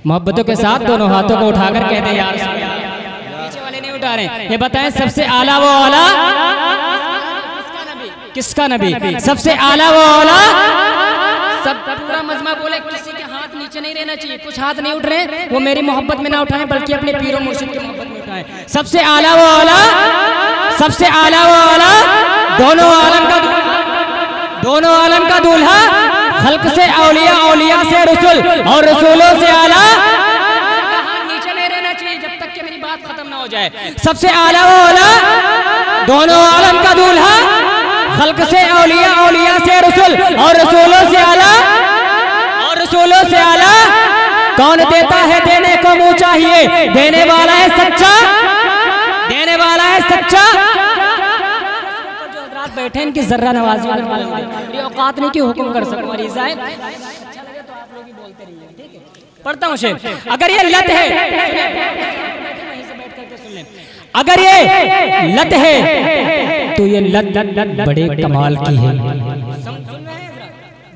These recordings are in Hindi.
मोहब्बतों के साथ दोनों हाथों को उठाकर कहते हैं यार, पीछे वाले नहीं उठा रहे। ये बताएं सबसे आला वो आला किसका नबी? सबसे आला वो आला, सब पूरा मजमा बोले किसी के हाथ नीचे नहीं रहना चाहिए। कुछ हाथ नहीं उठ रहे, वो मेरी मोहब्बत में ना उठाएं बल्कि अपने पीरों मुर्शिद की मोहब्बत में उठाएं। सबसे आला वो आला, सबसे आला वो आला, दोनों आलम का दूल्हा, खल्क से औलिया, औलिया से रसूल और रसूलों से आला। नीचे नहीं रहना चाहिए जब तक कि मेरी बात खत्म ना हो जाए। सबसे आला वो आला, दोनों आलम का दूल्हा, खल्क से औलिया, औलिया से रसूल और रसूलों से आला, और रसूलों से आला। कौन देता है देने को मुँह चाहिए, देने वाला है सच्चा, देने वाला है सच्चा। बैठे इनकी जर्रा नवाजी, ये औकात नहीं कि हुक्म कर सकूं। मरीजा है, अच्छा लगे तो आप लोग ही बोलते रहिए, ठीक है? पढ़ता हूं शेर। अगर ये लत है, वहीं से बैठ करके सुन लें। अगर ये लत है तो ये लत बड़े कमाल की है।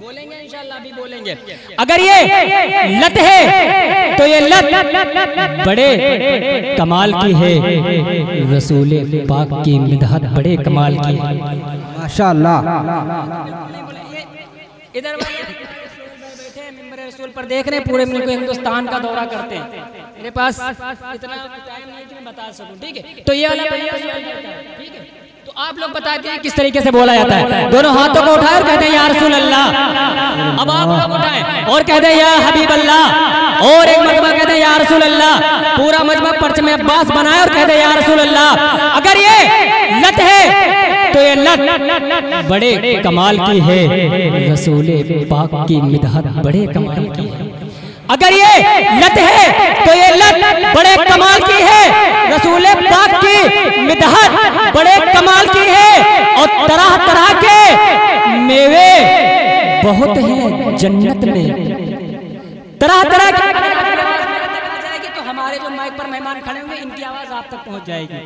बोलेंगे इंशाल्लाह, अभी बोलेंगे। अगर ये लत है तो ये लत बड़े कमाल की है। रसूल पाक की मिदहत बड़े कमाल की है। माशाअल्लाह। इधर बैठे मिंबर रसूल पर देख रहे हैं, पूरे मुल्क हिंदुस्तान का दौरा करते हैं। मेरे पास इतना टाइम नहीं कि मैं बता सकूं, ठीक है? तो ये वाला ठीक है, तो आप लोग बताते हैं किस तरीके से बोला जाता है। दोनों हाथों को उठाए और कहते हैं या रसूल अल्लाह। अब आप लोग उठाएं और कहते हैं या हबीब अल्लाह। और एक मजमा कहते हैं या रसूल अल्लाह। पूरा मजमा पर्च में अब्बास बनाए और कहते हैं या रसूल अल्लाह। अगर ये लत है तो ये लत बड़े कमाल की है। रसूल पाक की मिदहत बड़े कमाल की है। अगर ये लत है तो ये लत बड़े कमाल की है। रसूल पाक की मिदहत बड़े कमाल की है। और तरह तरह के मेवे बहुत हैं जन्नत में, तरह तरह के। तो हमारे जो माइक पर मेहमान खड़े होंगे इनकी आवाज आप तक पहुंच जाएगी।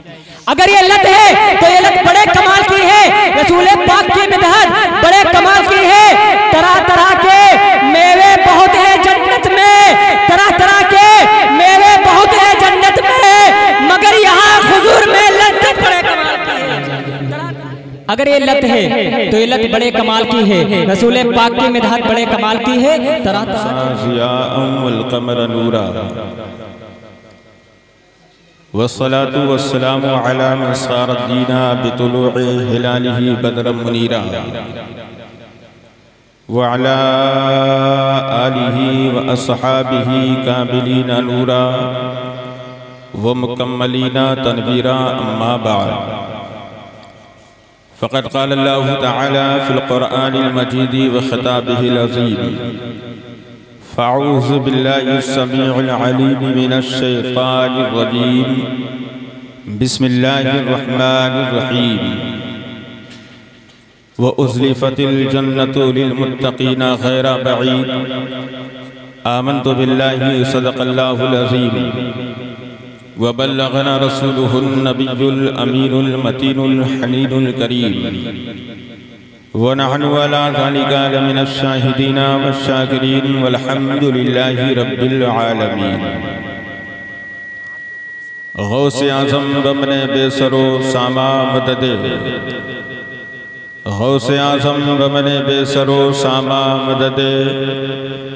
अगर ये लत है तो ये लत बड़े कमाल की है। रसूल पाक की मिदहत बड़े कमाल की है। तरह तरह के मेवे बहुत हैं जन्नत में, तरह तरह के मेवे बहुत हैं जन्नत में, मगर यहाँ हुजूर में लत बड़े कमाल की है। अगर ये लत है तो ये लत बड़े कमाल की है। रसूल पाक की मिदहत बड़े कमाल की है। तरह वस्सलातु वस्सलामु अला मन सारद्दीना बितुलूइ हिलालिही बदरम मुनीरा व अला आलिही व अस्हाबिही कामिलीना नूरा व मुकम्मलीना तनवीरा। अम्मा बाद फ़क़द क़ाल अल्लाहु तआला फ़िल क़ुरआनिल मजीद व ख़िताबिहिल अज़ीम। फ़अऊज़ु बिल्लाहिस समीउल अलीम मिनश शैतानिर रजीम। बिस्मिल्लाहिर रहमानिर रहीम। व उज़्लिफ़तिल जन्नतु लिल मुत्तक़ीना ग़ैरा बईद। आमन्तु बिल्लाहि सदक़ल्लाहुल अज़ीम व बल्लग़ना रसूलुहुन नबियुल अमीनुल मतीनुल हनीनुल करीम व नहनु अला ज़ालिका लमिनश शाहिदीना वश्शाकिरीन वल्हम्दुलिल्लाहि रब्बिल आलमीन। गौसे आज़म बमने बेसरो सामा मददे, गौसे आज़म बमने बेसरो सामा मददे,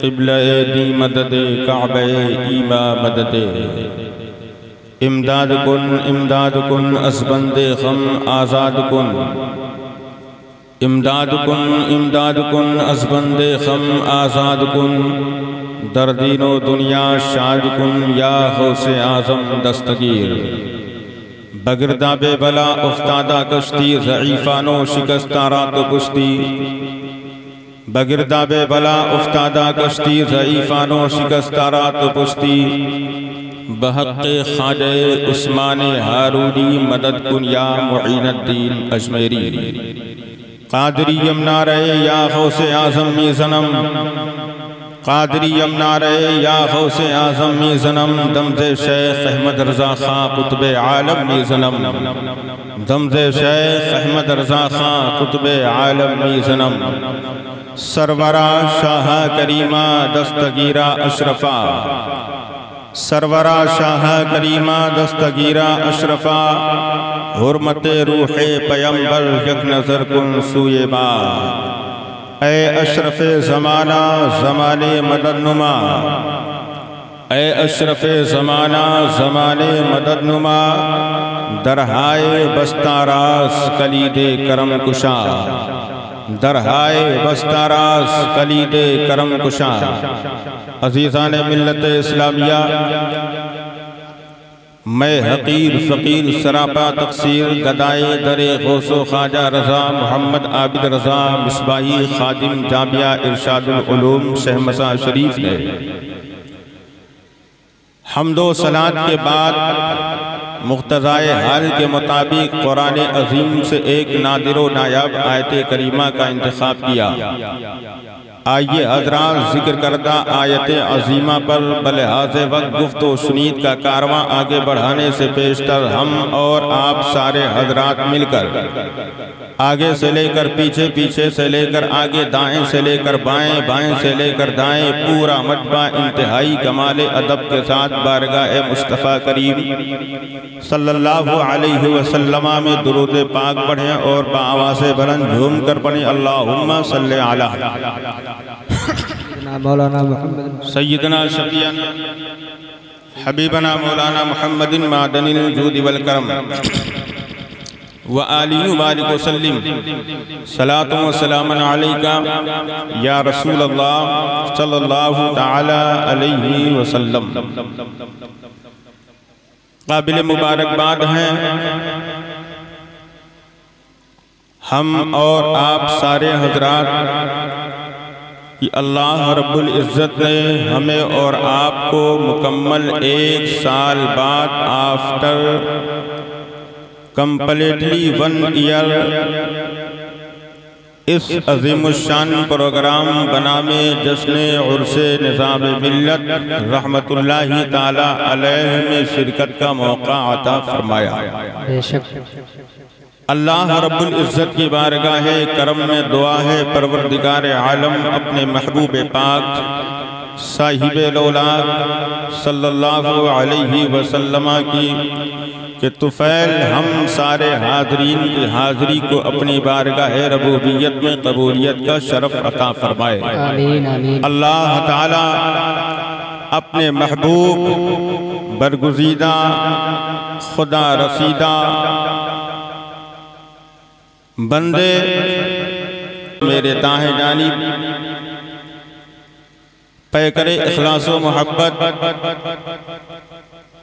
क़िबला दी मददे काबे ईमा मददे। इमदाद कुन असबंदे ग़म आज़ाद कुन। इमदाद कुन असबंदे ग़म आज़ाद कुन। दर्दीनो दुनिया शाद कुन या गौसे आज़म दस्तगीर। बगिरदा बेबला उफ्तादा कश्ती ज़ईफ़ानो शिकस्ता रात कुश्ती। बगिरदा बेबला उफ्तादा कश्ती ज़ईफ़ानो शिकस्ता रात पुश्ती। बहक़्क़े ख़ाजे उस्माने हारूनी मदद कुन या मुईनुद्दीन अजमेरी। क़ादरी यमना रहे या गौसे आज़म में सनम। कादरी यमनारे या गौसे आज़म मी ज़नम दमज़े शेख अहमद रज़ा खां कुतुब आलम मी ज़नम दमज़े शेख अहमद रज़ा खां कुतुब आलम मी ज़नम सरवरा शाह करीमा दस्तगीरा अशरफा सरवरा शाह करीमा दस्तगीरा अशरफा हुर्मते रूहे पैगंबर यक नज़र कुन सूये बा ए अशरफ़े ज़माना ज़माने मददनुमा ए अशरफ़े ज़माना ज़माने मददनुमा दरहाए बस्तारास कलीदे करम कुशा दरहाए बस्तारास कलीदे करम कुशा। अज़ीज़ान मिल्लत इस्लामिया, मैं हकीर फ़कीर सरापा तक़सीर गदाए दरे गौसो ख्वाजा रज़ा मोहम्मद आबिद रज़ा मिसबाही खादिम जामिया इरशादुल उलूम शहमसा शरीफ ने हम्दो सलात के बाद मुख्तज़ाए हाल के मुताबिक कुरान अज़ीम से एक नादिरो नायाब आयत करीमा का इंतखाब किया। आइए हज़रात ज़िक्र करदा आयत अज़ीमा पर बलिहाज़ वक्त गुफ्तो सुनीद का कारवां आगे बढ़ाने से पेशतर हम और आप सारे हज़रात मिलकर आगे से लेकर पीछे, पीछे से लेकर आगे, दाएं से लेकर बाएं, बाएं से लेकर दाएं पूरा मजबा इंतहाई कमाल अदब के साथ बारगाह मुस्तफ़ा करीम सल्लल्लाहु अलैहि वसल्लम में दुरूद पाक पढ़ें और बाआवाज़ बुलंद झूम कर पढ़ें अल्लाहुम्मा सल्ली अला मौलाना मुहम्मद सय्यदना शफीअन हबीबना मौलाना मुहम्मदिन मादनिल जूद वल करम व आलिहि व बारिक वसल्लिम सलातु व सलामन अलैका या रसूल अल्लाह सल्लल्लाहु तआला अलैहि वसल्लम। काबिल मुबारकबाद हैं हम और आप सारे हजरात कि अल्लाह रब्बुल इज़्ज़त ने हमें और आपको मुकम्मल 1 साल बाद आफ्टर कंप्लीटली 1 ईयर इस अज़ीमुश्शान प्रोग्राम बनामे जश्न उर्से निज़ाम मिल्लत रहमतुल्लाहि ताला अलैहि में शिरकत का मौका अता फरमाया। अल्लाह रब्बुल इज़्ज़त की बारगाह करम में दुआ है परवरदिगार आलम अपने महबूब पाक साहिबे लौलाद सल्लल्लाहु अलैहि वसल्लम की कि तुफ़ैल हम सारे हाज़रीन की हाज़री को अपनी बारगाह रबूबियत में कबूलियत का शरफ अता फरमाए। आमीन आमीन। अल्लाह ताला अपने महबूब बरगुज़ीदा खुदा रसीदा बंदे मेरे दाहे जानिब पैकरे इखलासो मोहब्बत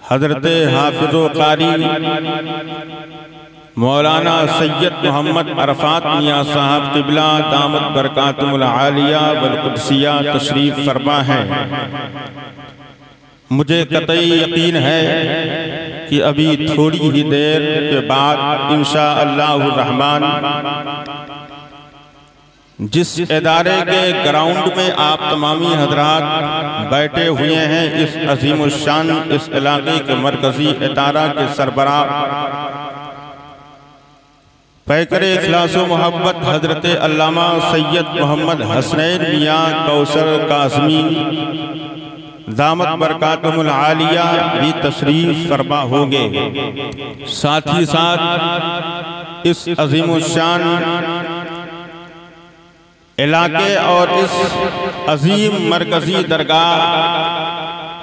हजरत हाफिज़ो कारी मौलाना सैयद मोहम्मद अरफात मियाँ साहब क़िबला दामत बरकातुहुल आलिया वल कुद्सिया तशरीफ़ फरमा हैं। मुझे कतई यकीन है कि अभी थोड़ी ही देर के बाद इंशाअल्लाहुर रहमान जिस इदारे के ग्राउंड में आप तमामी हजरात बैठे हुए हैं, इस अजीमुश्शान इस इलाके के मरकजी इदारा के सरबराह पैकरे इखलासो मोहब्बत हजरत अल्लामा सैयद मोहम्मद हसनैन मियाँ कौसर काज़मी दामत बरकातुहुल आलिया भी तशरीफ फरमा होंगे। साथ ही साथ इस अजीमुश्शान इलाके और इस अजीम मरकजी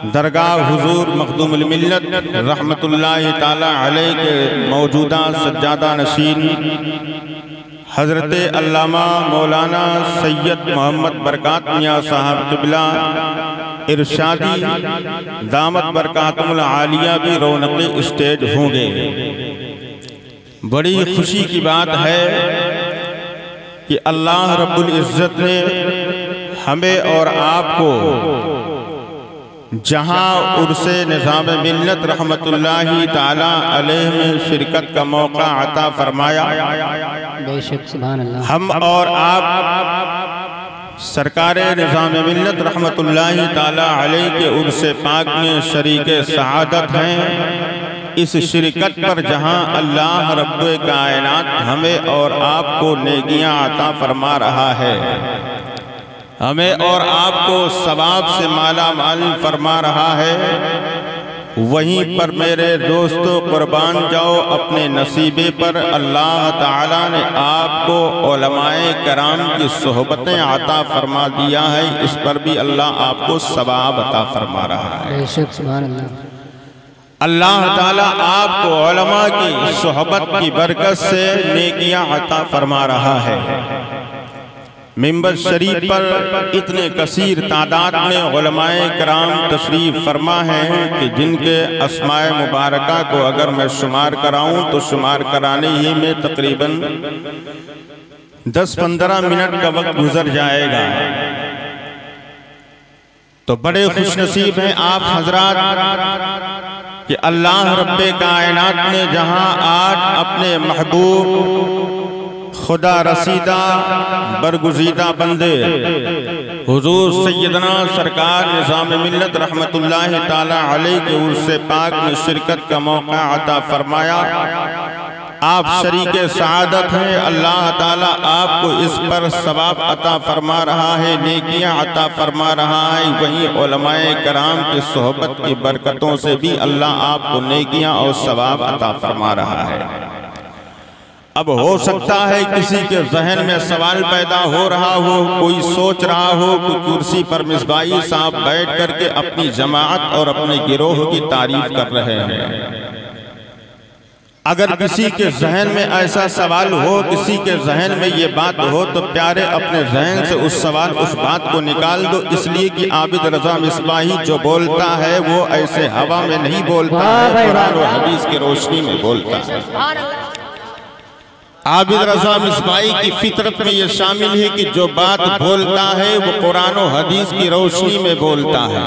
दरगाह हुजूर मखदूमुल मिल्लत रहमतुल्लाहि ताला अलैह के मौजूदा सज्जादा नशीन हजरत अल्लामा मौलाना सैयद मोहम्मद बरकात मियाँ साहब क़िबला इरशादी दामत बरकातुहुल आलिया भी रौनक़ स्टेज होंगे। बड़ी खुशी की बात है कि अल्लाह रब्बुल इज़्ज़त ने हमें और आपको जहां उर्से निज़ाम मिल्लत रहमतुल्लाहि ताला अलैह में शिरकत का मौका अता फरमाया, बेशक सुभान अल्लाह। हम और आप सरकार निज़ाम मिल्लत रहमतुल्लाहि ताला अलैह के उर्स पाक में शरीक सआदत हैं। इस शिरकत पर जहां अल्लाह रब्बे कायनात हमें और आपको नेकियां अता फरमा रहा है, हमें और आपको सवाब से माला माल फरमा रहा है, वहीं पर मेरे दोस्तों कुर्बान जाओ अपने नसीबे पर। अल्लाह ताला ने आपको उलमाए कराम की सोहबतें अता फरमा दिया है, इस पर भी अल्लाह आपको सवाब अता फरमा रहा है। बेशक सुभान अल्लाह। अल्लाह ताला आपको उलमा की सोहबत की बरकत से नेकियां अता फरमा रहा है। मिंबर शरीफ पर इतने कसीर तादाद में उलमाए कराम तशरीफ फरमा हैं कि जिनके अस्माए मुबारका को अगर मैं शुमार कराऊं तो शुमार कराने ही में तकरीबन 10-15 मिनट का वक्त गुजर जाएगा। तो बड़े खुशनसीब हैं आप हजरात कि अल्लाह रब्बे कायनात ने जहां आज अपने महबूब खुदा रसीदा बरगुज़ीदा बंदे हुजूर सैयदना सरकार निज़ाम मिल्लत रहमतुल्लाहि ताला अलैह के उर्स पाक में शिरकत का मौका अता फरमाया। आप शरीके सआदत हैं, अल्लाह ताला आपको इस पर सवाब अता फरमा रहा है, नेकियां अता फरमा रहा है। वहीं उलमाए कराम की सोहबत की बरकतों से भी अल्लाह आपको नेकियां और सवाब अता फरमा रहा है। अब हो सकता है किसी के जहन में सवाल पैदा हो रहा हो, कोई सोच रहा हो कि कुर्सी पर मिसबाही साहब बैठ करके अपनी जमात और अपने गिरोह की तारीफ कर रहे हैं। अगर किसी के जहन में ऐसा सवाल हो, किसी के जहन में ये बात हो, तो प्यारे अपने जहन से उस सवाल उस बात को निकाल दो, इसलिए कि आबिद रजा मिसबाही जो बोलता है वो ऐसे हवा में नहीं बोलता है, कुरान और हदीस की रोशनी में बोलता है। आबिद रजा मिसबाही की फितरत में ये शामिल है कि जो बात बोलता है वो कुरान और हदीस की रोशनी में बोलता है,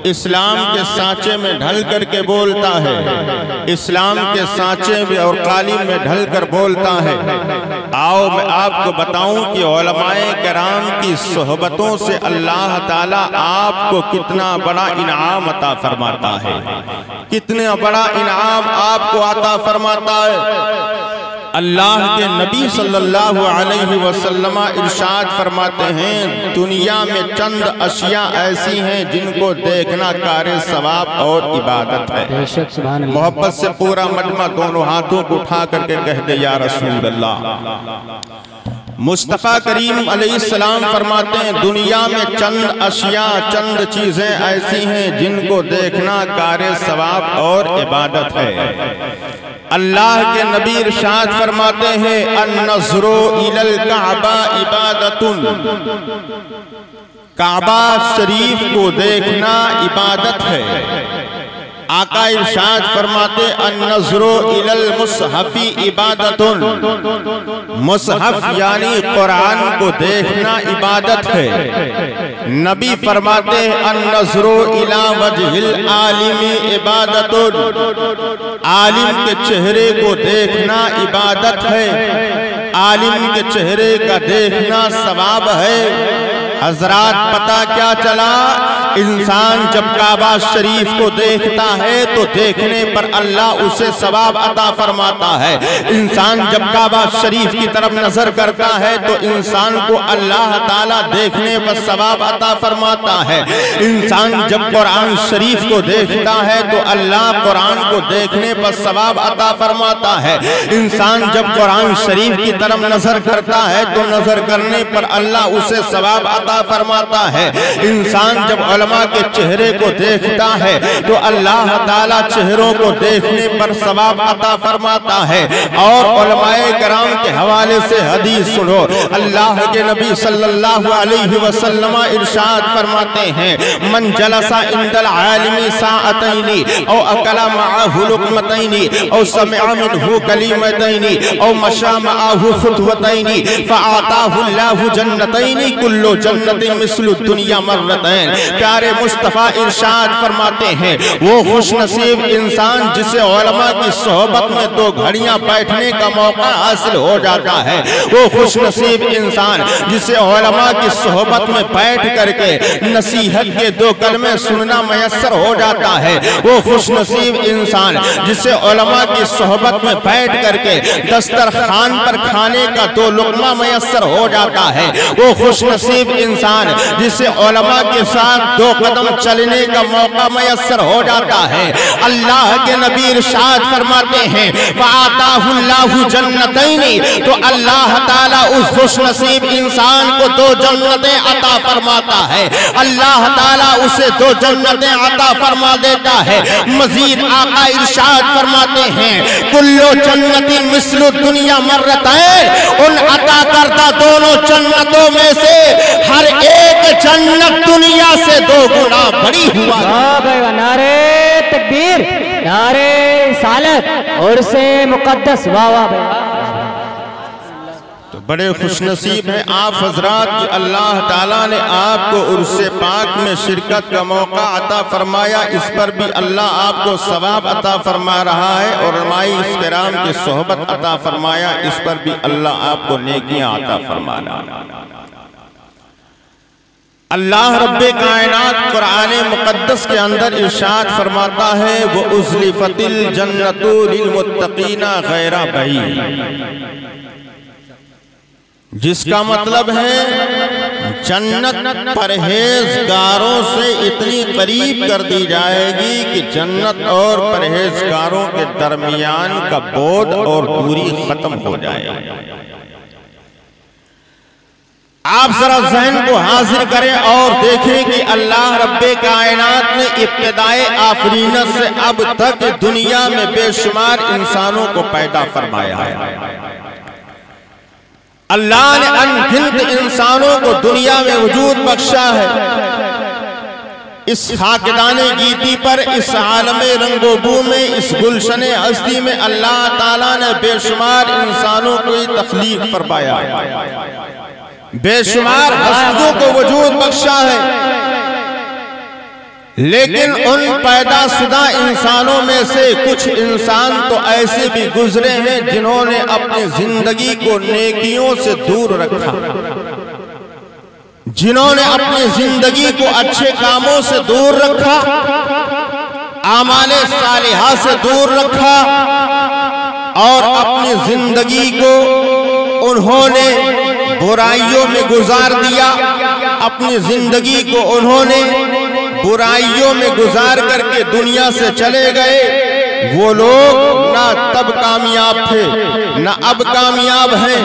इस्लाम के सांचे में ढल करके बोलता है, इस्लाम के सांचे में और कालीन में ढल कर बोलता है। आओ मैं आपको बताऊं कि उलमाए कराम की सोहबतों से अल्लाह ताला आपको कितना बड़ा इनाम अता फरमाता है, कितना बड़ा इनाम आपको अता फरमाता है। अल्लाह के नबी सल्लल्लाहु अलैहि वसल्लम इरशाद फरमाते हैं, दुनिया में चंद अशिया ऐसी हैं जिनको देखना कारे सवाब और इबादत है। मोहब्बत से पूरा मजमा दोनों हाथों को उठा करके कह दे या रसूल अल्लाह। मुस्तफ़ा करीम अलैहिस्सलाम फरमाते हैं, दुनिया में चंद अशिया चंद चीजें ऐसी हैं जिनको देखना कारे सवाब और इबादत है। अल्लाह के नबी इरशाद फरमाते हैं, अन्नज़्रो इलल काबा इबादतुन, काबा शरीफ को देखना इबादत है। आका इरशाद फरमाते, अन्नज़्रो इलल मुसहफ़ी इबादतुन, मुसहफ़ यानी कुरान को देखना इबादत है। नबी फरमाते हैं, अन्नज़्रो इला वजहिल आलिमी इबादतुन, आलिम के चेहरे को देखना इबादत है, आलिम के चेहरे का देखना सवाब है। हजरात पता क्या चला, इंसान जब काबा शरीफ को देखता है तो देखने पर अल्लाह उसे सवाब अता फरमाता है। इंसान जब काबा शरीफ की तरफ नजर करता है तो इंसान को अल्लाह ताला देखने पर सवाब अता फरमाता है। इंसान जब कुरान शरीफ को देखता है तो अल्लाह कुरान को देखने पर सवाब अता फरमाता है। इंसान जब कुरान शरीफ की तरफ नजर करता है तो नजर करने पर अल्लाह उसे सवाब अता फरमाता है। इंसान जब उलमा के चेहरे को देखता है तो अल्लाह ताला चेहरों को देखने पर सवाब अता फरमाता है। और उलमाए कराम के हवाले से हदीस सुनो, अल्लाह के नबी सल्लल्लाहु अलैहि वसल्लम इरशाद फरमाते हैं, मन जलसा इंदल आलिमी साअतैनी औ अकला मअहु लुक़मतैनी औ समिअ मिनहु कलिमतैनी औ मशा मअहु खुतवतैनी फआताहु अल्लाहु जन्नतैनी कुल्लु जन्नतिन मिस्लु दुनिया मर्रतैन। प्यारे मुस्तफ़ा इरशाद फरमाते हैं वो खुशनसीब इंसान जिसे उलमा की सोहबत में 2 घड़ियां बैठने का मौका हासिल हो जाता है, वो खुशनसीब इंसान जिसे उलमा की सोहबत में बैठ करके नसीहत के 2 कलमे सुनना मयस्सर हो जाता है, वो खुशनसीब इंसान जिसे उलमा की सोहबत में बैठ करके दस्तरखान पर खाने का 2 लुक़मा मयस्सर हो जाता है, वो खुशनसीब इंसान जिसे उलमा के साथ 2 कदम चलने का मौका मयस्सर हो जाता है। अल्लाह के नबी इरशाद फरमाते हैं फ़अताहुल्लाहु जन्नतैनी, तो अल्लाह ताला उस खुशनसीब इंसान को 2 जन्नतें अता फरमाता है, अल्लाह ताला उसे 2 जन्नतें अता फरमा देता है। मजीद आका इरशाद फरमाते हैं कुल्लु जन्नतिन मिस्लु दुनिया मर्रतैन, उन अता करता दोनों जन्नतों में से हर एक जन्नत दुनिया से 2 गुना बड़ी हुआ। नारे तकबीर, नारे रिसालत और से मुकद्दस, वाह वाह भाई। तो बड़े खुशनसीब हैं आप हजरात कि अल्लाह ताला ने आपको उर्से पाक में शिरकत का मौका अता फरमाया, इस पर भी अल्लाह आपको सवाब अता फरमा रहा है, और उलमाए किराम की सोहबत अता फरमाया, इस पर भी अल्लाह आपको नेकियां अता फरमा रहा है। अल्लाह रब्बे कायनात कुरान मुक़द्दस के अंदर इरशाद फरमाता है वो उज़लिफ़तिल जन्नतु लिल मुत्तक़ीना गैरा बईद, जिसका मतलब है जन्नत परहेजगारों से इतनी करीब कर दी जाएगी कि जन्नत और परहेजगारों के दरमियान का बोझ और दूरी खत्म हो जाएगी। आप जरा ज़हन को हाजिर करें और देखें कि अल्लाह रब्बे कायनात ने इब्तिदाए आफरीनत से अब तक दुनिया में बेशुमार इंसानों को पैदा फरमाया है। अल्लाह ने अनगिनत इंसानों को दुनिया में वजूद बख्शा है। इस खाकदाने गीती पर, इस आलमे रंगोबू में, इस गुलशन हस्ती में अल्लाह ताला ने बेशुमार इंसानों को तख्लीक फरमाया है, बेशुमार हस्तियों को वजूद बख्शा है। लेकिन उन पैदाशुदा इंसानों में से कुछ इंसान तो ऐसे भी गुजरे हैं जिन्होंने अपनी जिंदगी को नेकियों से दूर रखा, जिन्होंने अपनी जिंदगी को अच्छे कामों से दूर रखा, आमाले सालिहा से दूर रखा, और अपनी जिंदगी को उन्होंने बुराइयों में गुजार दिया। अपनी जिंदगी को उन्होंने बुराइयों में गुजार करके दुनिया से चले गए। वो लोग ना तब कामयाब थे, ना अब कामयाब हैं,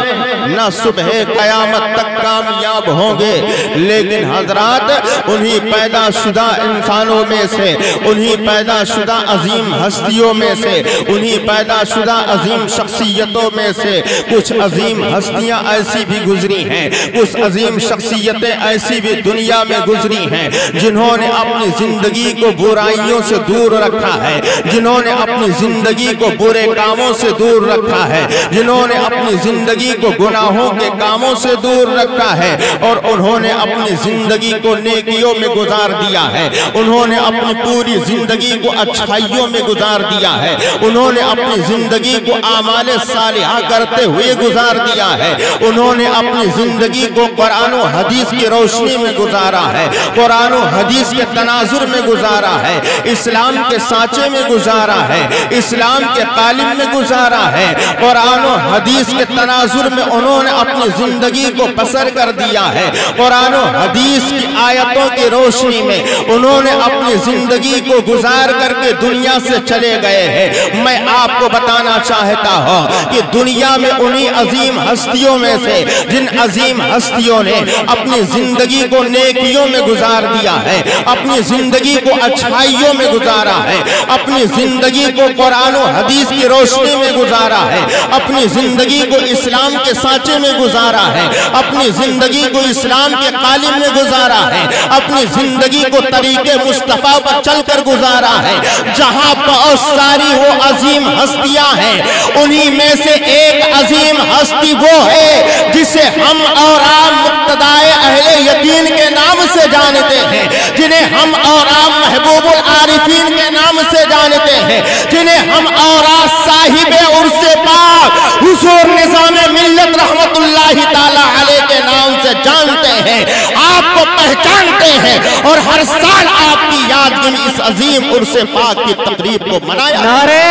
ना सुबह कयामत तक कामयाब होंगे। लेकिन हजरात उन्हीं पैदाशुदा इंसानों में से, उन्हीं पैदाशुदा अजीम हस्तियों में से, उन्हीं पैदाशुदा अजीम शख्सियतों में से कुछ अजीम हस्तियां ऐसी भी गुजरी हैं, कुछ अजीम शख्सियतें ऐसी भी दुनिया में गुजरी हैं जिन्होंने अपनी जिंदगी को बुराइयों से दूर रखा है, जिन्होंने अपनी जिंदगी को बुरे कामों से दूर रखा है, जिन्होंने अपनी जिंदगी को गुनाहों के कामों से दूर रखा है, और उन्होंने अपनी जिंदगी को नेकियों में गुजार दिया है। उन्होंने अपनी पूरी जिंदगी को अच्छाइयों में गुजार दिया है। उन्होंने अपनी जिंदगी को आमाले सालिहा करते हुए गुजार दिया है। उन्होंने अपनी जिंदगी को कुरान और हदीस की रोशनी में गुजारा है, कुरान और हदीस के तनाजुर में गुजारा है, इस्लाम के सांचे में गुजारा है, इस्लाम के तालीम में गुजारा है। कुरान और हदीस के तनाजुर में उन्होंने अपनी जिंदगी को बसर कर दिया है। कुरान और हदीस की आयतों की रोशनी में उन्होंने अपनी जिंदगी को गुजार करके दुनिया से चले गए हैं। मैं आपको बताना चाहता हूं कि दुनिया में उन्हीं अजीम हस्तियों में से, जिन अजीम हस्तियों ने अपनी जिंदगी को नेकियों में गुजार दिया है, अपनी जिंदगी को अच्छाइयों में गुजारा है, अपनी जिंदगी जिंदगी को कुरान और हदीस की रोशनी में गुजारा है, अपनी जिंदगी को इस्लाम के सांचे में गुजारा है, अपनी जिंदगी को इस्लाम के कालिम में गुजारा है, अपनी जिंदगी को तरीके मुस्तफा पर चलकर गुजारा है। जहां बहुत सारी वो अजीम हस्तियां हैं, उन्हीं में से एक अजीम हस्ती वो है जिसे हम और आप मुक्तदाए अहले यकीन के नाम से जानते हैं, जिन्हें हम और आप महबूबुल आरिफीन के नाम से जानते हैं, जिन्हें हम और आप साहिबे उर्से पाक हुजूर निज़ामे मिल्लत रहमतुल्लाहि ताला अलैह के नाम से जानते हैं, आपको पहचानते हैं और हर साल आपकी यादगिरी इस अजीम उर्से पाक की तकरीब को मनाया। नारे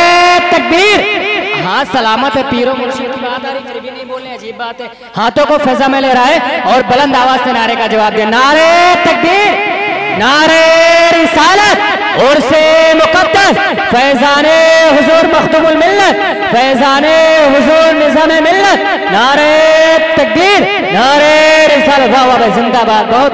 तकबीर। हाँ सलामत है, पीरो मुर्शिद की बात आ रही, फिर भी नहीं बोलने, अजीब बात है। हाथों को फैजा में ले रहा है और बुलंद आवाज से नारे का जवाब दिया। नारे तकबीर, नारे रिसालत और से मुकद्दस फैजाने हुजूर मखदूमुल मिल्लत, फैजाने हुजूर निज़ामे मिल्लत। नारे तकबीर, नारे रिसालत। वाह वाह, जिंदाबाद। बहुत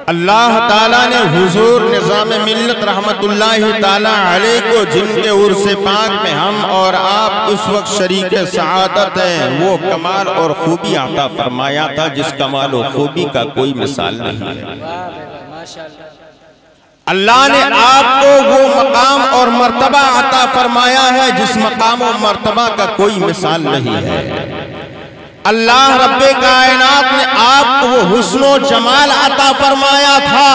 अल्लाह ताला ने हुजूर निज़ामे मिल्लत रहमतुल्लाहि ताला अलैह को जिनके उर्से पाक में हम और आप इस वक्त शरीक सआदत हैं, वो कमाल और खूबी अता फरमाया था जिस कमाल और खूबी का कोई मिसाल नहीं है। अल्लाह ने आपको वो मकाम और मर्तबा अता फरमाया है जिस मकाम और मर्तबा का कोई मिसाल नहीं है। अल्लाह रब्बे कायनात ने आपको वो हुस्नो जमाल अता फरमाया था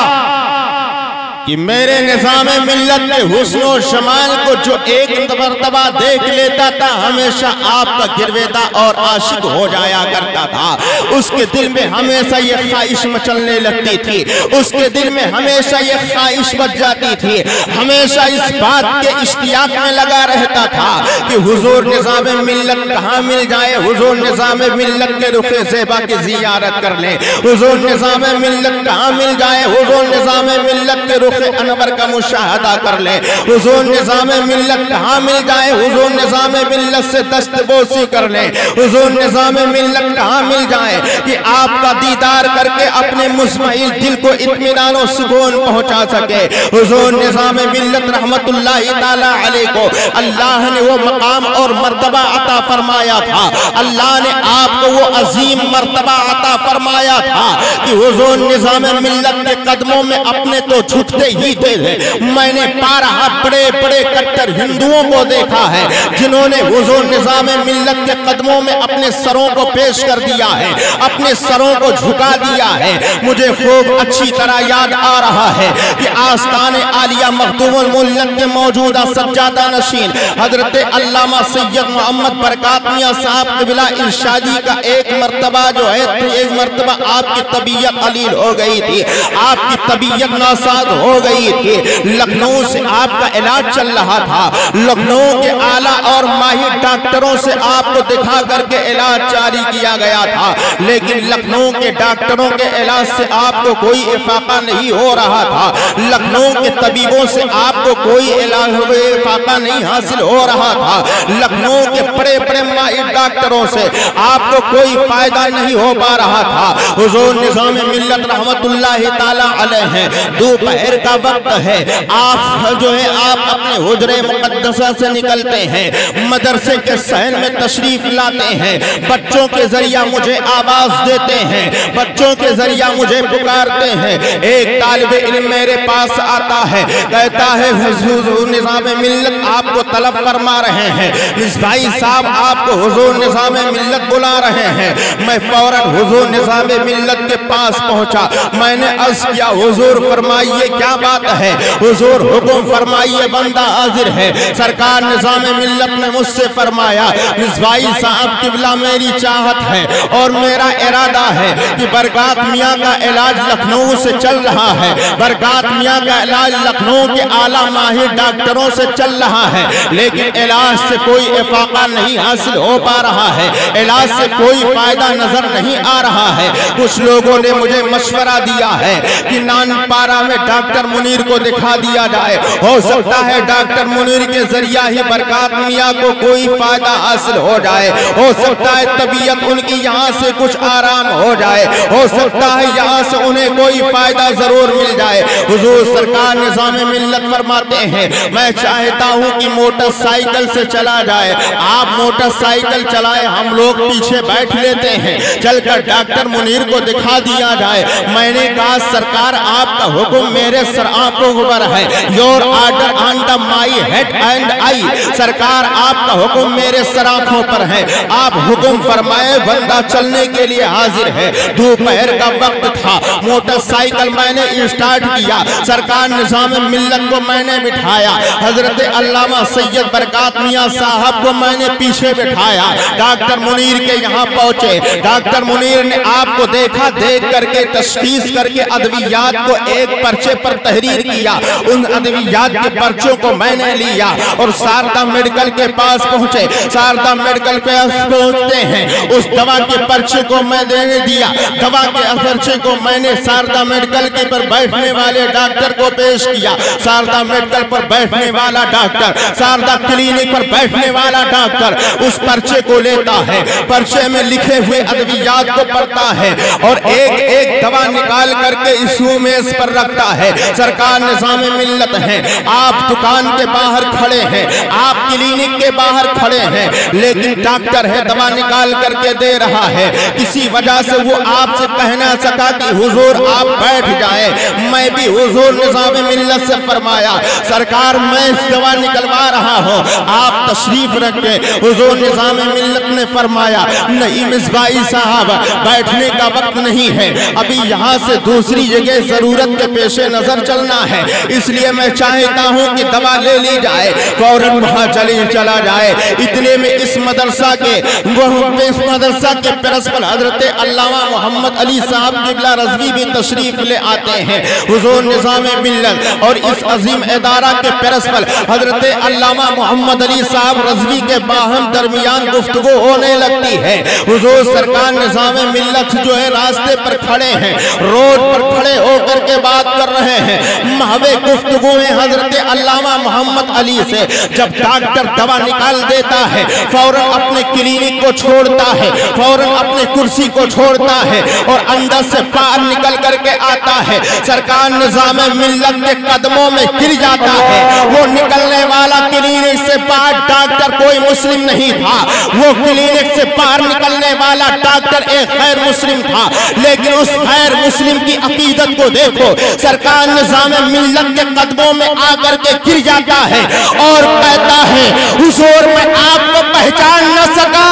कि मेरे निज़ामे मिल्लत के हुस्नो शमाल को जो एक मर्तबा देख लेता था हमेशा आपका गिरवेदा और आशिक हो जाया करता था। उसके दिल में हमेशा ये ख्वाहिश मचलने लगती थी, उसके दिल में हमेशा ये ख्वाहिश बच जाती थी, हमेशा इस बात के इश्तियाक में लगा रहता था कि हुजूर निज़ामे मिल्लत कहाँ मिल जाए, हुजूर निज़ामे मिल्लत के रुखे ज़ेबा की ज़ियारत कर ले, हुजूर निज़ामे मिल्लत कहाँ मिल जाए, हुजूर निज़ामे मिल्लत के अनवर का मुशाहदा कर ले, हुजूर निज़ामे मिल्लत कहाँ मिल जाए, हुजूर निज़ामे मिल्लत से दस्तबोसी कर ले, हुजूर निज़ामे मिल्लत कहाँ मिल जाए कि आपका दीदार करके अपने मुस्मइल दिल को इत्मीनान और सुकून पहुंचा सके। हुजूर निज़ामे मिल्लत रहमतुल्लाहि ताला अलैह को अल्लाह ने वो मकाम और मर्तबा अता फरमाया था, अल्लाह ने आपको वो अजीम मर्तबा अता फरमाया था कि हुजूर निज़ामे मिल्लत के कदमों में अपने तो झुकते ही थे। मैंने 12 बड़े बड़े कट्टर हिंदुओं को देखा है जिन्होंने हुजूर निज़ामे मिल्लत के कदमों में अपने सरों को पेश कर दिया है, अपने सरों को झुका दिया है। मुझे खूब अच्छी तरह याद आ रहा है कि आस्ताने आलिया मखदूमुल मिल्लत के मौजूदा सज्जादा नशीन हजरत अल्लामा सैयद मोहम्मद बरकत मियां साहब क़िबला इरशादी का एक मर्तबा जो है तो एक मर्तबा आपकी तबीयत अलील हो गई थी, आपकी तबीयत नासाज हो गई थी, लखनऊ से आपका इलाज चल रहा था, लखनऊ के आला और माहिर डॉक्टरों से आपको दिखा करके इलाज जारी किया गया था, लेकिन लखनऊ के डॉक्टरों के इलाज से आपको कोई इफाका नहीं हो रहा था, लखनऊ के तबीबों से आपको कोई इलाज इफाका नहीं हासिल हो रहा था, लखनऊ के बड़े बड़े माहिर डॉक्टरों से आपको कोई फायदा नहीं हो पा रहा था। हुजूर निज़ामे मिल्लत रहमतुल्लाहि ताला अलैह हैं, दोपहर का वक्त है, आप जो है आप अपने हुजरे मुक़द्दसा से निकलते हैं, मदरसे के सहन में तशरीफ लाते हैं, बच्चों के जरिया मुझे आवाज देते हैं, बच्चों के जरिया मुझे पुकारते हैं। एक तालिबे इल्म मेरे पास आता है, कहता है हुजूर निज़ामे मिल्लत आपको तलब फरमा रहे हैं, इस भाई साहब आपको हुजूर निज़ामे मिल्लत बुला रहे हैं। मैं फौरन हुजूर निज़ामे मिल्लत के पास पहुंचा, मैंने अर्ज़ किया हुजूर फरमाइए क्या बात है, हुजूर हुक्म फरमाइए बंदा हाजिर है। सरकार निज़ामे मिल्लत ने मुझसे फरमाया इस भाई साहब क़िबला मेरी चाहत है और मेरा इरादा है कि बरकत मियाँ का इलाज लखनऊ से चल रहा है, बरकत मियाँ का इलाज लखनऊ के आला माहिर डॉक्टरों से चल रहा है, लेकिन इलाज से कोई इफाका नहीं हासिल हो पा रहा है, इलाज से कोई फायदा नजर नहीं आ रहा है। कुछ लोगों ने मुझे मशवरा दिया है कि नानपारा में डॉक्टर डॉक्टर मुनीर को दिखा दिया जाए। हो सकता है डॉक्टर मुनीर के जरिया ही बरकत मियां को कोई फायदा हासिल हो जाए। हो सकता है तबीयत उनकी यहाँ से कुछ आराम हो जाए। हो सकता है यहाँ से उन्हें कोई फायदा जरूर मिल जाए। हुजूर सरकार निज़ाम मिल्लत फरमाते हैं, मैं चाहता हूँ कि मोटरसाइकिल से चला जाए। आप मोटरसाइकिल चलाए, हम लोग पीछे बैठ लेते हैं, चलकर डॉक्टर मुनीर को दिखा दिया जाए। मैंने कहा सरकार आपका हुक्म मेरे सर आंखों पर है। Your order on the my head and I. सरकार आपका हुक्म मेरे सर आंखों पर है। आप हुक्म फरमाए, बंदा चलने के लिए हाजिर है। दोपहर का वक्त था, मोटरसाइकिल मैंने स्टार्ट किया। सरकार निज़ाम मिल्लत को मैंने बिठाया। हजरत अल्लामा सैयद बरकत मियां साहब को मैंने पीछे बिठाया। डॉक्टर मुनीर के यहाँ पहुंचे। डॉक्टर मुनीर ने आपको देखा, देख करके तशखीस करके अद्वियात को एक पर्चे पर तहरीर किया। उन अद्वियात के पर्चों को मैंने लिया और शारदा मेडिकल के पास पहुंचे। शारदा मेडिकल पे पहुंचते हैं, उस दवा के पर्चे को मैं देने दिया। दवा के पर्चे को मैंने शारदा मेडिकल के पर बैठने वाले डॉक्टर को पेश किया। शारदा मेडिकल पर बैठने वाला डॉक्टर, शारदा क्लिनिक पर बैठने वाला डॉक्टर उस पर्चे को लेता है, पर्चे में लिखे हुए अद्वियात को पढ़ता है और एक एक दवा निकाल करके इस मेज पर रखता है। सरकार निज़ाम मिल्लत है, आप दुकान के बाहर खड़े हैं, आप क्लिनिक के बाहर खड़े हैं, लेकिन डॉक्टर है दवा निकाल करके दे रहा है। किसी वजह से वो आपसे कह ना सका कि हुजूर आप बैठ जाए। मैं भी हुजूर निज़ाम मिल्लत से फरमाया, सरकार मैं दवा निकलवा रहा हूँ, आप तशरीफ रखें। हुजूर निज़ाम मिल्लत ने फरमाया, नहीं मिसबाई साहब, बैठने का वक्त नहीं है, अभी यहाँ से दूसरी जगह जरूरत के पेशे नजर चलना है, इसलिए मैं चाहता हूँ कि दवा ले ली जाए। फौरन वहाँ चला जाए। इतने में इस मदरसा के प्रिंसिपल हजरत अल्लामा मोहम्मद अली साहब किबला रज़वी भी तशरीफ ले आते हैं। हुजूर निज़ाम मिल्लत और इस अजीम इदारा के प्रिंसिपल हजरत अल्लामा मोहम्मद अली साहब रज़वी के बाहम दरमियान गुफ्तगू होने लगती है। हुजूर सरकार निज़ाम मिल्लत जो है रास्ते पर खड़े हैं, रोड पर खड़े होकर के बात कर रहे हैं। महवे गुफ्तगू में हजरत अल्लामा मोहम्मद अली से जब डॉक्टर दवा निकाल देता है, फौरन अपने क्लिनिक को छोड़ता है, फौरन अपने कुर्सी को छोड़ता है और अंदर से बाहर निकल करके आता है। सरकार निज़ाम मिल्लत के कदमों में गिर जाता है। वो निकलने वाला क्लिनिक से बाहर डॉक्टर कोई मुस्लिम नहीं था, वो क्लिनिक से बाहर निकलने वाला डॉक्टर एक गैर मुस्लिम था, लेकिन उस गैर मुस्लिम की अकीदत को देखो। सरकार निज़ाम मिल्लत के कदमों में आकर के गिर जाता है और कहता है, हुजूर मैं आपको पहचान न सका,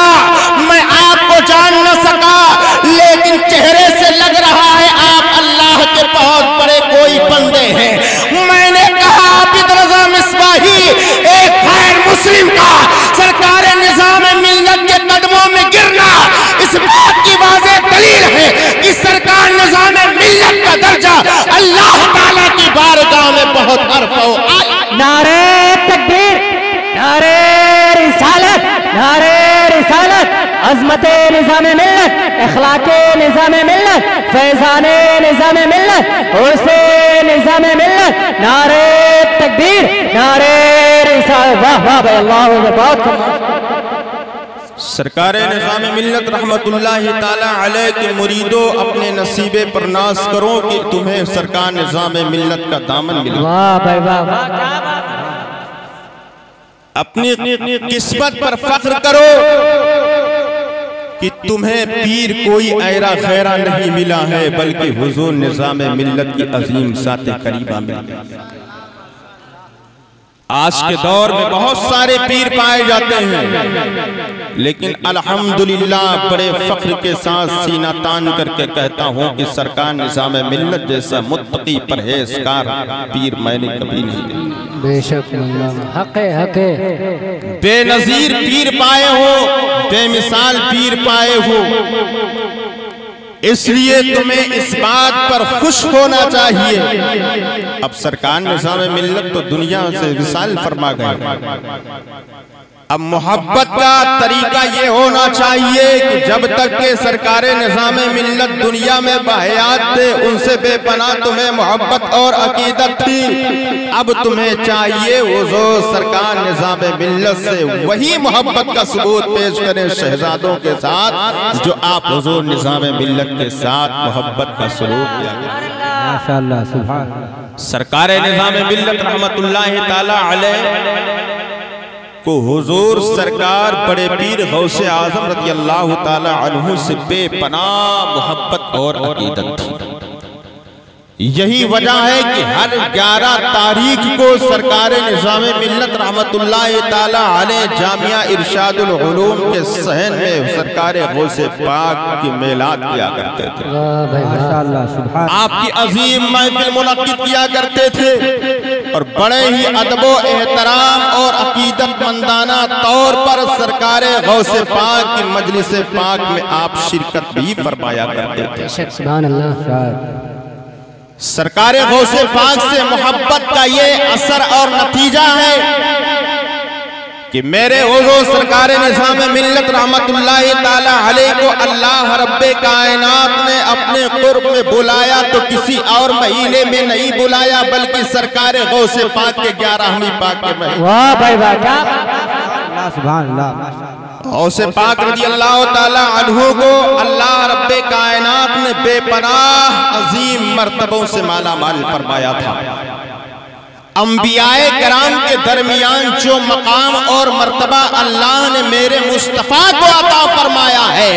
मैं आपको जान न सका, लेकिन चेहरे से लग रहा है आप अल्लाह के बहुत बड़े कोई बंदे हैं। मैंने कहा आबिद रज़ा मिसबाही एक गैर मुस्लिम का सरकार निज़ाम मिल्लत के कदमों में गिरना इस बात की वाज़ेह दलील है कि सरकार निज़ाम मिल्लत का दर्जा अल्लाह ताला की बारगाह में बहुत अर्फ़ हो। नारे तकबीर, नारे रिसालत, नारे रिसालत, अज़मते निज़ाम मिल्लत, इखलाके निज़ाम मिल्लत, फैज़ाने निज़ाम मिल्लत, उर्से निज़ाम मिल्लत, नारे तकबीर, नारे रिसालत। वाह वाह भाई, अल्लाह बहुत। सरकार निज़ाम मिल्लत रहमतुल्लाहि ताला अलैह के मुरीदों, अपने नसीबे पर नाज करो कि तुम्हें सरकार निज़ाम मिल्लत का दामन मिला। वाह भाई वाह वाह, क्या बात। अपनी किस्मत पर फख्र करो कि तुम्हें पीर कोई ऐरा खैरा नहीं मिला है, बल्कि हुजूर निज़ाम मिल्लत की अजीम साते करीबा मिल गई। आज के दौर में बहुत सारे पीर पाए जाते हैं, लेकिन अल्हम्दुलिल्लाह बड़े फख्र के साथ सीना तान करके कहता हूँ कि सरकार निज़ाम मिल्लत जैसा मुत्तकी परहेज़गार पीर मैंने कभी नहीं देखा। बेशक हक़े हक़े बेनज़ीर पीर पाए हो, बेमिसाल पीर पाए हो, इसलिए तुम्हें इस बात पर खुश होना चाहिए। अब सरकार निज़ाम मिल्लत तो दुनिया से विसाल फरमा गए, अब मोहब्बत का तरीका ये होना चाहिए कि जब तक के सरकारे निज़ामे मिल्लत दुनिया में बहयात थे, उनसे बेपनाह तुम्हें मोहब्बत और अकीदत थी। अब तुम्हें चाहिए हुजूर सरकार निज़ामे मिल्लत से वही मोहब्बत का सबूत पेश करें शहजादों के साथ जो आप हुजूर निज़ामे मिल्लत के साथ मोहब्बत का सलूक किया। माशाअल्लाह, सुभान अल्लाह। सरकारे निज़ामे मिल्लत रहमतुल्लाहि ताला अलैह को हुजूर सरकार बड़े पीर गौसे आजम रज़ी अल्लाह ताला अन्हु से बेपनाह मोहब्बत और अकीदत थी। यही वजह है कि हर 11 तारीख को सरकार निज़ामे मिल्लत रहमतुल्लाहि ताला अलैह जामिया इरशादुल उलूम के सहन में सरकार गौसे पाक की मेलाद किया करते थे। माशाअल्लाह, सुभान। आपकी अजीम महफिल मुनक्किद किया करते थे और बड़े ही अदबो एहतराम और अकीदतमंदाना तौर पर सरकार गौसे पाक की मजलिस पाक में आप शिरकत भी फरमाया करते थे। सुभान अल्लाह। सरकार गौसे पाक से मोहब्बत का ये असर और नतीजा है कि मेरे हुजूर सरकार निज़ामे मिल्लत रहमतुल्लाहि ताला अलैह को अल्लाह रब्बे कायनात ने अपने कुर्ब में बुलाया तो किसी और महीने में नहीं बुलाया, बल्कि सरकार गौसे पाक के 11वीं पाक के महीने। वाह भाई वाह, क्या सुभान अल्लाह, माशाअल्लाह। गौसे पाक रज़ी अल्लाह ताला अन्हु को अल्लाह रब्बे कायनात ने बेपनाह अजीम मर्तबों से माला माल फरमाया था। अंबियाए कराम के दरमियान जो मकाम और मर्तबा अल्लाह ने मेरे मुस्तफ़ा को अता फरमाया है,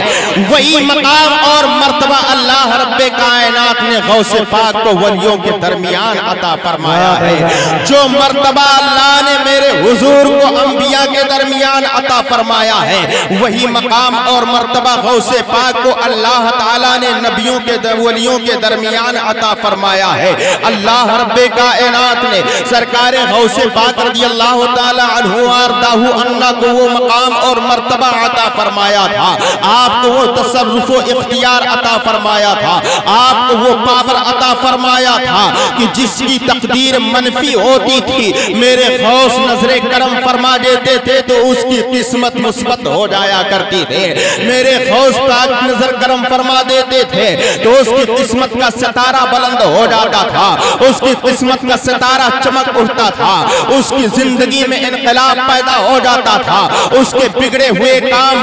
वही मकाम और मर्तबा अल्लाह रब्बे कायनात ने गौसे पाक को वलियों के दरमियान अता फरमाया है। जो मर्तबा अल्लाह ने मेरे हुजूर को अंबिया के दरमियान अता फरमाया है, वही मकाम और मर्तबा गौसे पाक को अल्लाह ताला ने नबियों के वलियों के दरमियान अता फरमाया है। अल्लाह रब्बे कायनात ने सरकारे गौसे पाक रज़ी अल्लाह ताला अन्हु अर्दाहु अन्ना को वो मकाम और मर्तबा अता फरमाया था। आपको वो तसर्रुफ व इख्तियार अता फरमाया था। आपको वो पावर अता फरमाया था कि जिसकी तकदीर मनफी होती थी, मेरे गौस नजरे करम फरमा देते थे तो उसकी किस्मत मुस्बत हो जाया करती थे। मेरे गौस पाक नजर करम फरमा देते थे तो उसकी किस्मत का सितारा बुलंद हो जाता था, उसकी किस्मत का सितारा चमक उठता था, उसकी जिंदगी में इनकलाब पैदा हो जाता था, उसके बिगड़े हुए काम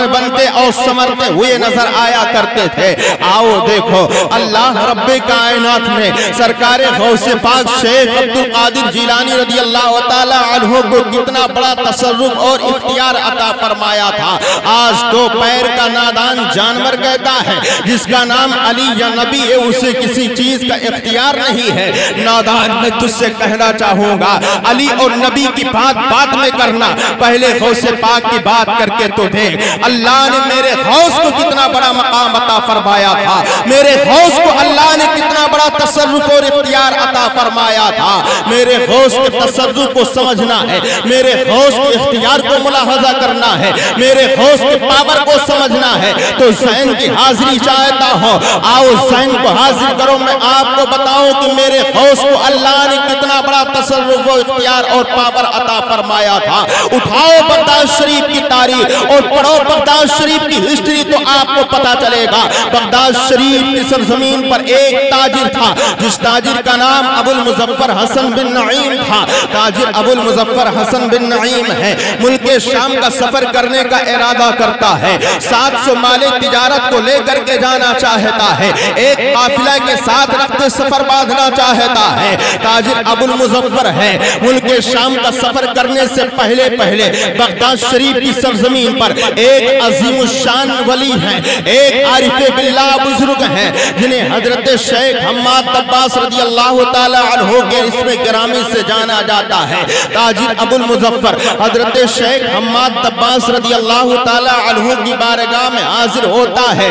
बनते और संवरते हुए नजर आया करते थे। आओ देखो अल्लाह रब्बे कायनात ने सरकारे गौसे पाक शेख अब्दुल कादिर जिलानी रज़ी अल्लाह ताला अन्हु को कितना बड़ा तसर्रुफ और इख्तियार अता फरमाया था। आज दो पैर का नादान जानवर कहता है जिसका नाम अली या नबी है, उसे किसी चीज का इख्तियार नहीं है। नादान मैं तुझसे कहना चाहूंगा, अली और नबी की बात बात में करना, पहले गौसे पाक की बात करके तो देख। अल्लाह ने मेरे गौस को कितना बड़ा मकाम अता फरमाया था, मेरे गौस को अल्लाह ने कितना बड़ा तसर्रुफ और इख्तियार अता फरमाया था। मेरे गौस के तसर्रुफ को समझना है, मेरे गौस के इख्तियार को मुलाहजा करना है, मेरे गौस के पावर को समझना है तो ज़हन की हाजिरी चाहता हो। आओ ज़हन को हाजिर करो, मैं आपको बताऊं कि मेरे गौस को अल्लाह ने कितना बड़ा तसर्रुफ व इख्तियार और पावर अता फरमाया था। उठाओ बगदाद शरीफ की तारीख और पढ़ो बगदाद शरीफ की हिस्ट्री तो आपको पता चलेगा। बगदाद शरीफ की सरजमीन पर एक ताजिर था जिस ताजिर का नाम अबुल मुजफ्फर हसन बिन नईम था। ताजिर अबुल मुजफ्फर हसन बिन नईम है, मुल्क शाम का सफर करने का इरादा करता है, 700 माले तिजारत को लेकर के जाना चाहता है, एक काफिला के साथ रखते सफर बांधना चाहता है। ताजिर अबुल मुजफ्फर है, मुल्क शाम का सफर करने से पहले पहले बगदाद शरीफ की सरजमीन पर एक अजीमुशान वली है, एक आरिफ बिल्लाह बुजुर्ग हैं जिन्हें हजरत शेख हम्माद अब्बास रज़ी अल्लाह ताला अन्हु के इसमें गिरामी से जाना जाता है। ताजिर अबुल मुजफ्फर हजरत शेख हम्माद अब्बास रज़ी अल्लाह ताला अन्हु की बारगाह में हाजिर होता है।